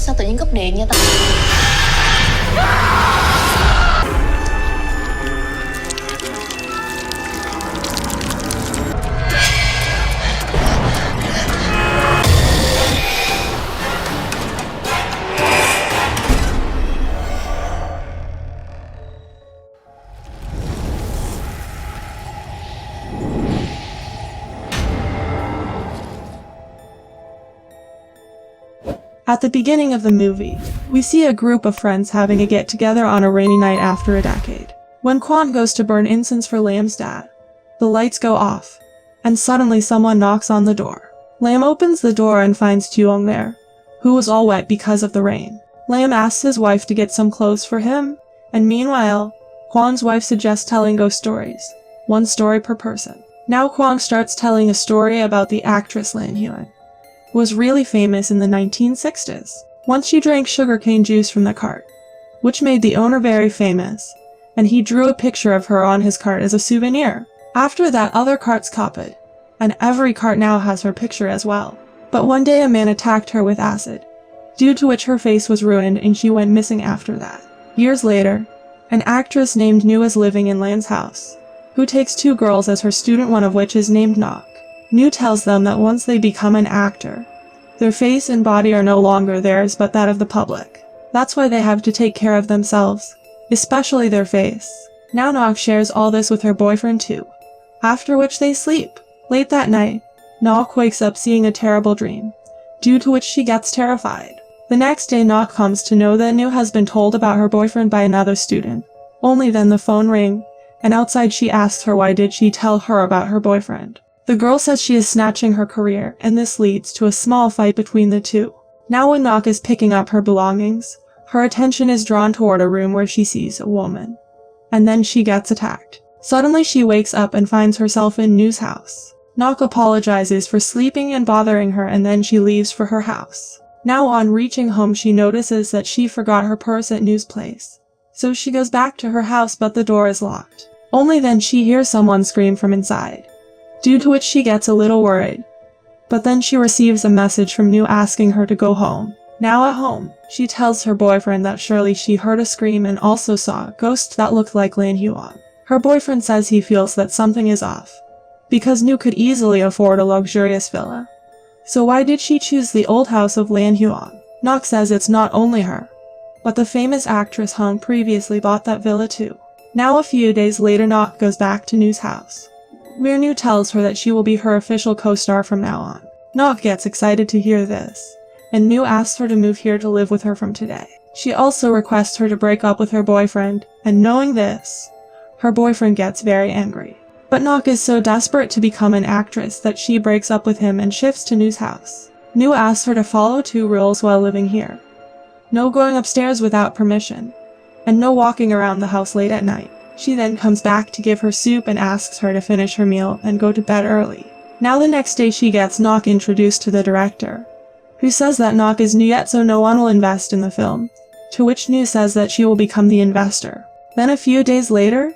sao tự nhiên cúp điện vậy ta? At the beginning of the movie, we see a group of friends having a get-together on a rainy night after a decade. When Quan goes to burn incense for Lam's dad, the lights go off, and suddenly someone knocks on the door. Lam opens the door and finds Chuyen there, who was all wet because of the rain. Lam asks his wife to get some clothes for him, and meanwhile, Quan's wife suggests telling ghost stories, one story per person. Now Quan starts telling a story about the actress Lan Chuyen, who was really famous in the 1960s. Once she drank sugarcane juice from the cart, which made the owner very famous, and he drew a picture of her on his cart as a souvenir. After that, other carts copied, and every cart now has her picture as well. But one day a man attacked her with acid, due to which her face was ruined and she went missing after that. Years later, an actress named Nu is living in Lan's house, who takes 2 girls as her student, one of which is named Nu. Nu tells them that once they become an actor, their face and body are no longer theirs but that of the public. That's why they have to take care of themselves, especially their face. Now Nu shares all this with her boyfriend too, after which they sleep. Late that night, Nu wakes up seeing a terrible dream, due to which she gets terrified. The next day Nu comes to know that Nu has been told about her boyfriend by another student. Only then the phone rings, and outside she asks her why did she tell her about her boyfriend. The girl says she is snatching her career, and this leads to a small fight between the two. Now when Nu is picking up her belongings, her attention is drawn toward a room where she sees a woman. And then she gets attacked. Suddenly she wakes up and finds herself in Nu's house. Nu apologizes for sleeping and bothering her, and then she leaves for her house. Now on reaching home she notices that she forgot her purse at Nu's place. So she goes back to her house, but the door is locked. Only then she hears someone scream from inside, due to which she gets a little worried. But then she receives a message from Nu asking her to go home. Now at home, she tells her boyfriend that surely she heard a scream and also saw a ghost that looked like Lan Chuyen. Her boyfriend says he feels that something is off, because Nu could easily afford a luxurious villa. So why did she choose the old house of Lan Chuyen? Nu says it's not only her, but the famous actress Han previously bought that villa too. Now a few days later Nu goes back to Nu's house, where Nu tells her that she will be her official co-star from now on. Nu gets excited to hear this, and Nu asks her to move here to live with her from today. She also requests her to break up with her boyfriend, and knowing this, her boyfriend gets very angry. But Nu is so desperate to become an actress that she breaks up with him and shifts to Nu's house. Nu asks her to follow 2 rules while living here: no going upstairs without permission, and no walking around the house late at night. She then comes back to give her soup and asks her to finish her meal and go to bed early. Now the next day she gets Nu introduced to the director, who says that Nu is new yet so no one will invest in the film, to which Nu says that she will become the investor. Then a few days later,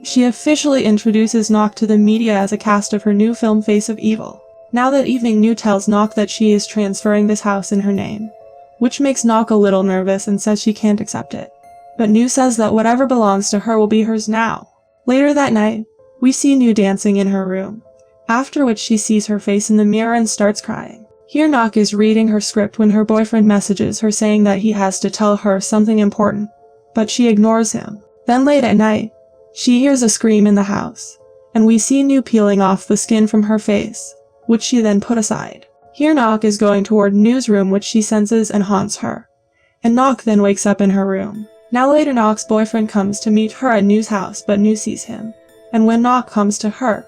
she officially introduces Nu to the media as a cast of her new film Face of Evil. Now that evening Nu tells Nu that she is transferring this house in her name, which makes Nu a little nervous and says she can't accept it. But Nu says that whatever belongs to her will be hers now. Later that night, we see Nu dancing in her room, after which she sees her face in the mirror and starts crying. Here Nu is reading her script when her boyfriend messages her saying that he has to tell her something important, but she ignores him. Then late at night, she hears a scream in the house, and we see Nu peeling off the skin from her face, which she then put aside. Here Nu is going toward Nu's room, which she senses and haunts her, and Nu then wakes up in her room. Now later Nu's boyfriend comes to meet her at Nu's house, but Nu sees him, and when Nu comes to her,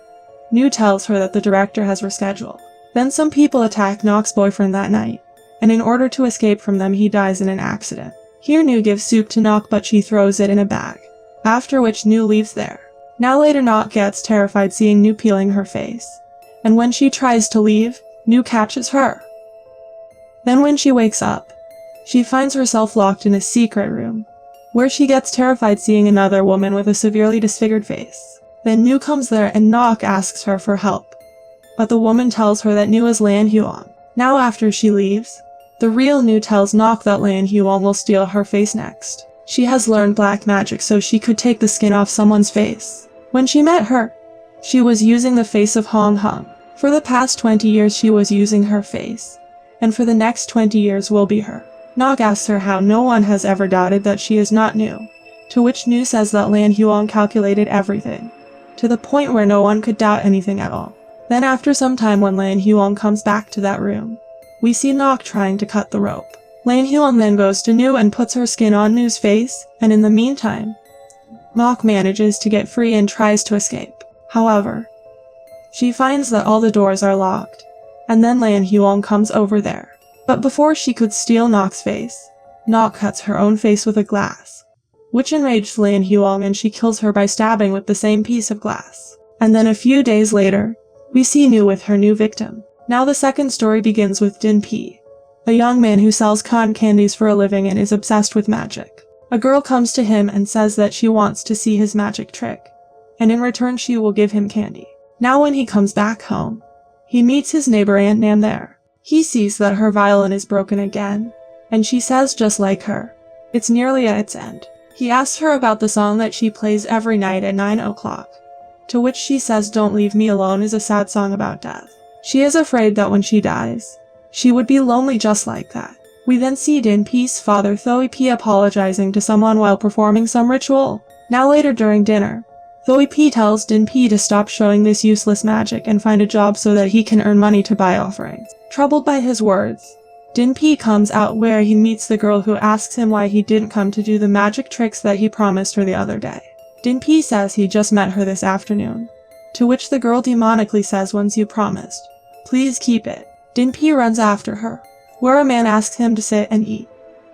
Nu tells her that the director has rescheduled. Then some people attack Nu's boyfriend that night, and in order to escape from them he dies in an accident. Here Nu gives soup to Nu, but she throws it in a bag, after which Nu leaves there. Now later Nu gets terrified seeing Nu peeling her face, and when she tries to leave, Nu catches her. Then when she wakes up, she finds herself locked in a secret room, where she gets terrified seeing another woman with a severely disfigured face. Then Nu comes there and Nu asks her for help, but the woman tells her that Nu is Lan Chuyen. Now after she leaves, The real Nu tells Nok that Lan Hyuong will steal her face next. She has learned black magic so she could take the skin off someone's face. When she met her, she was using the face of Hong Hung. For the past 20 years she was using her face, and for the next 20 years will be her. Nok asks her how no one has ever doubted that she is not Nu, to which Nu says that Lan Hyuong calculated everything, to the point where no one could doubt anything at all. Then after some time when Lan Hyuong comes back to that room, we see Nok trying to cut the rope. Lan Hyuong then goes to Nu and puts her skin on Nu's face, and in the meantime, Nok manages to get free and tries to escape. However, she finds that all the doors are locked, and then Lan Hyuong comes over there. But before she could steal Nok's face, Nok cuts her own face with a glass, which enraged Lan Hyuong and she kills her by stabbing with the same piece of glass. And then a few days later, we see Nu with her new victim. Now the second story begins with Din P, a young man who sells cotton candies for a living and is obsessed with magic. A girl comes to him and says that she wants to see his magic trick, and in return she will give him candy. Now when he comes back home, he meets his neighbor Aunt Nam there. He sees that her violin is broken again, and she says just like her, it's nearly at its end. He asks her about the song that she plays every night at 9 o'clock, to which she says Don't Leave Me Alone is a sad song about death. She is afraid that when she dies, she would be lonely just like that. We then see Din P's father Thoe P apologizing to someone while performing some ritual. Now later during dinner, Thoe P tells Din P to stop showing this useless magic and find a job so that he can earn money to buy offerings. Troubled by his words, Din P comes out where he meets the girl who asks him why he didn't come to do the magic tricks that he promised her the other day. Din P says he just met her this afternoon, to which the girl demonically says once you promised, please keep it. Din P runs after her, where a man asks him to sit and eat,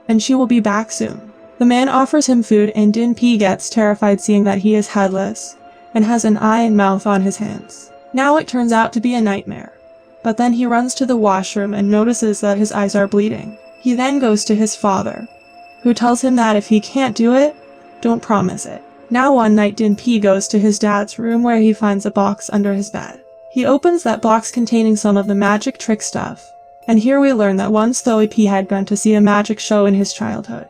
and she will be back soon. The man offers him food and Din P gets terrified seeing that he is headless, and has an eye and mouth on his hands. Now it turns out to be a nightmare, but then he runs to the washroom and notices that his eyes are bleeding. He then goes to his father, who tells him that if he can't do it, don't promise it. Now one night Din P goes to his dad's room where he finds a box under his bed. He opens that box containing some of the magic trick stuff, and here we learn that once Thoe P had gone to see a magic show in his childhood,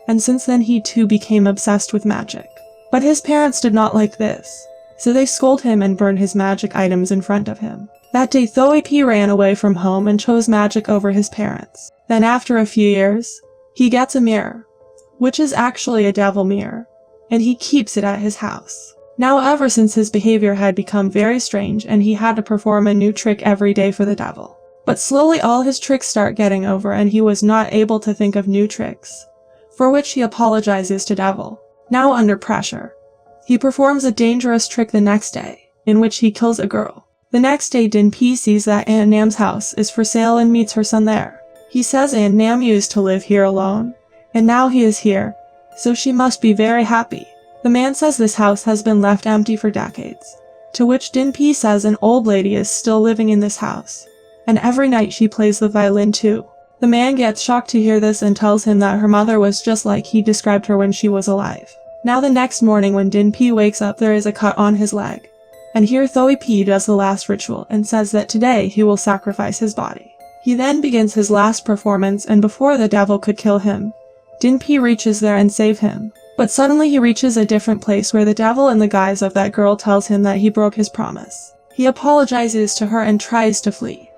and since then he too became obsessed with magic. But his parents did not like this, so they scold him and burn his magic items in front of him. That day Thoe P ran away from home and chose magic over his parents. Then after a few years, he gets a mirror, which is actually a devil mirror, and he keeps it at his house. Now ever since his behavior had become very strange and he had to perform a new trick every day for the devil. But slowly all his tricks start getting over and he was not able to think of new tricks, for which he apologizes to devil. Now under pressure, he performs a dangerous trick the next day, in which he kills a girl. The next day Din P sees that Aunt Nam's house is for sale and meets her son there. He says Aunt Nam used to live here alone, and now he is here, so she must be very happy. The man says this house has been left empty for decades, to which Din P says an old lady is still living in this house, and every night she plays the violin too. The man gets shocked to hear this and tells him that her mother was just like he described her when she was alive. Now the next morning when Din P wakes up there is a cut on his leg, and here Thoe P does the last ritual and says that today he will sacrifice his body. He then begins his last performance and before the devil could kill him, Din P reaches there and save him. But suddenly he reaches a different place where the devil in the guise of that girl tells him that he broke his promise. He apologizes to her and tries to flee.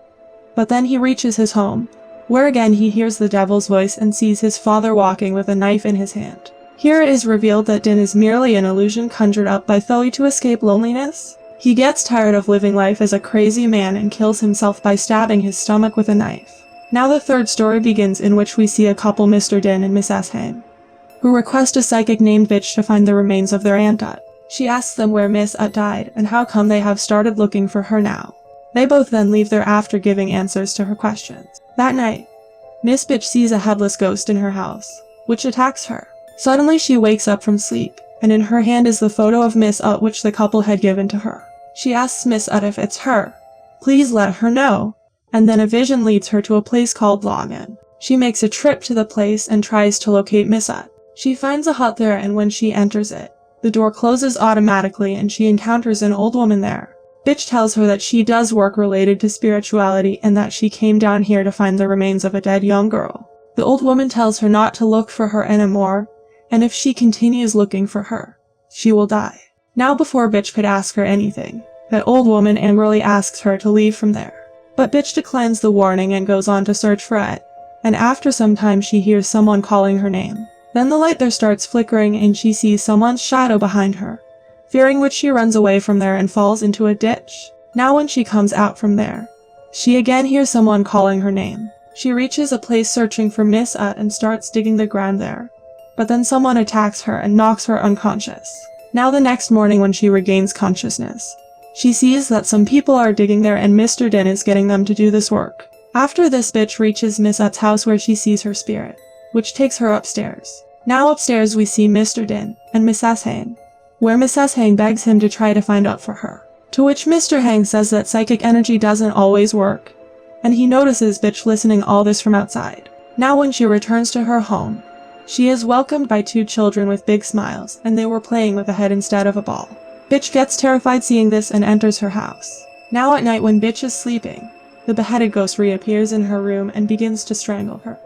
But then he reaches his home, where again he hears the devil's voice and sees his father walking with a knife in his hand. Here it is revealed that Din is merely an illusion conjured up by Thoe to escape loneliness. He gets tired of living life as a crazy man and kills himself by stabbing his stomach with a knife. Now the third story begins in which we see a couple Mr. Din and Miss S. Haim, who request a psychic named Bitch to find the remains of their Aunt Ut. She asks them where Miss Ut died and how come they have started looking for her now. They both then leave there after giving answers to her questions. That night, Miss Bitch sees a headless ghost in her house, which attacks her. Suddenly she wakes up from sleep, and in her hand is the photo of Miss Ut which the couple had given to her. She asks Miss Ut if it's her, please let her know, and then a vision leads her to a place called Login. She makes a trip to the place and tries to locate Miss Ut. She finds a hut there and when she enters it, the door closes automatically and she encounters an old woman there. Bitch tells her that she does work related to spirituality and that she came down here to find the remains of a dead young girl. The old woman tells her not to look for her anymore, and if she continues looking for her, she will die. Now before Bitch could ask her anything, that old woman angrily asks her to leave from there. But Bitch declines the warning and goes on to search for it, and after some time she hears someone calling her name. Then the light there starts flickering and she sees someone's shadow behind her, fearing which she runs away from there and falls into a ditch. Now when she comes out from there, she again hears someone calling her name. She reaches a place searching for Miss Ut and starts digging the ground there, but then someone attacks her and knocks her unconscious. Now the next morning when she regains consciousness, she sees that some people are digging there and Mr. Din is getting them to do this work. After this, Bitch reaches Miss Ut's house where she sees her spirit, which takes her upstairs. Now upstairs we see Mr. Din and Mrs. Hang, where Mrs. Hang begs him to try to find out for her. To which Mr. Hang says that psychic energy doesn't always work, and he notices Bitch listening all this from outside. Now when she returns to her home, she is welcomed by two children with big smiles, and they were playing with a head instead of a ball. Bitch gets terrified seeing this and enters her house. Now at night when Bitch is sleeping, the beheaded ghost reappears in her room and begins to strangle her.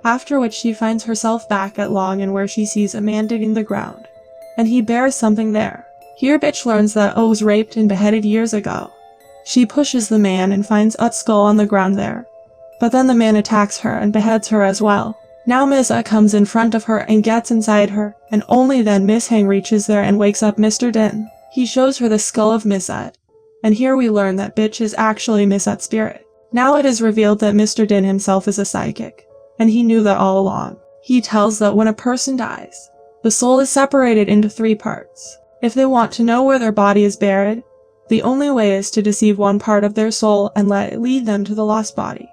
After which she finds herself back at Long and where she sees a man digging the ground, and he bears something there. Here Bitch learns that O was raped and beheaded years ago. She pushes the man and finds Ut's skull on the ground there, but then the man attacks her and beheads her as well. Now Miss Ut comes in front of her and gets inside her, and only then Miss Hang reaches there and wakes up Mr. Din. He shows her the skull of Miss Ut, and here we learn that Bitch is actually Miss Ut's spirit. Now it is revealed that Mr. Din himself is a psychic, and he knew that all along. He tells that when a person dies, the soul is separated into 3 parts. If they want to know where their body is buried, the only way is to deceive one part of their soul and let it lead them to the lost body.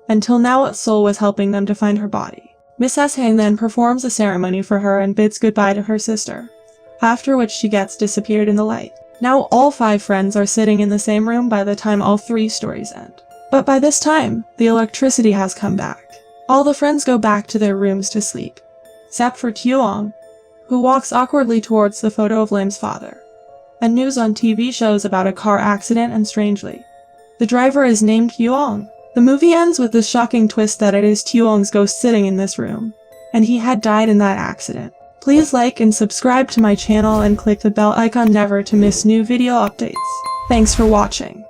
Until now its soul was helping them to find her body. Mrs. Hang then performs a ceremony for her and bids goodbye to her sister, after which she gets disappeared in the light. Now all 5 friends are sitting in the same room by the time all 3 stories end. But by this time, the electricity has come back. All the friends go back to their rooms to sleep, except for Chuyen, who walks awkwardly towards the photo of Lim's father. And news on TV shows about a car accident, and strangely, the driver is named Chuyen. The movie ends with the shocking twist that it is Chuyen's ghost sitting in this room, and he had died in that accident. Please like and subscribe to my channel and click the bell icon never to miss new video updates. Thanks for watching.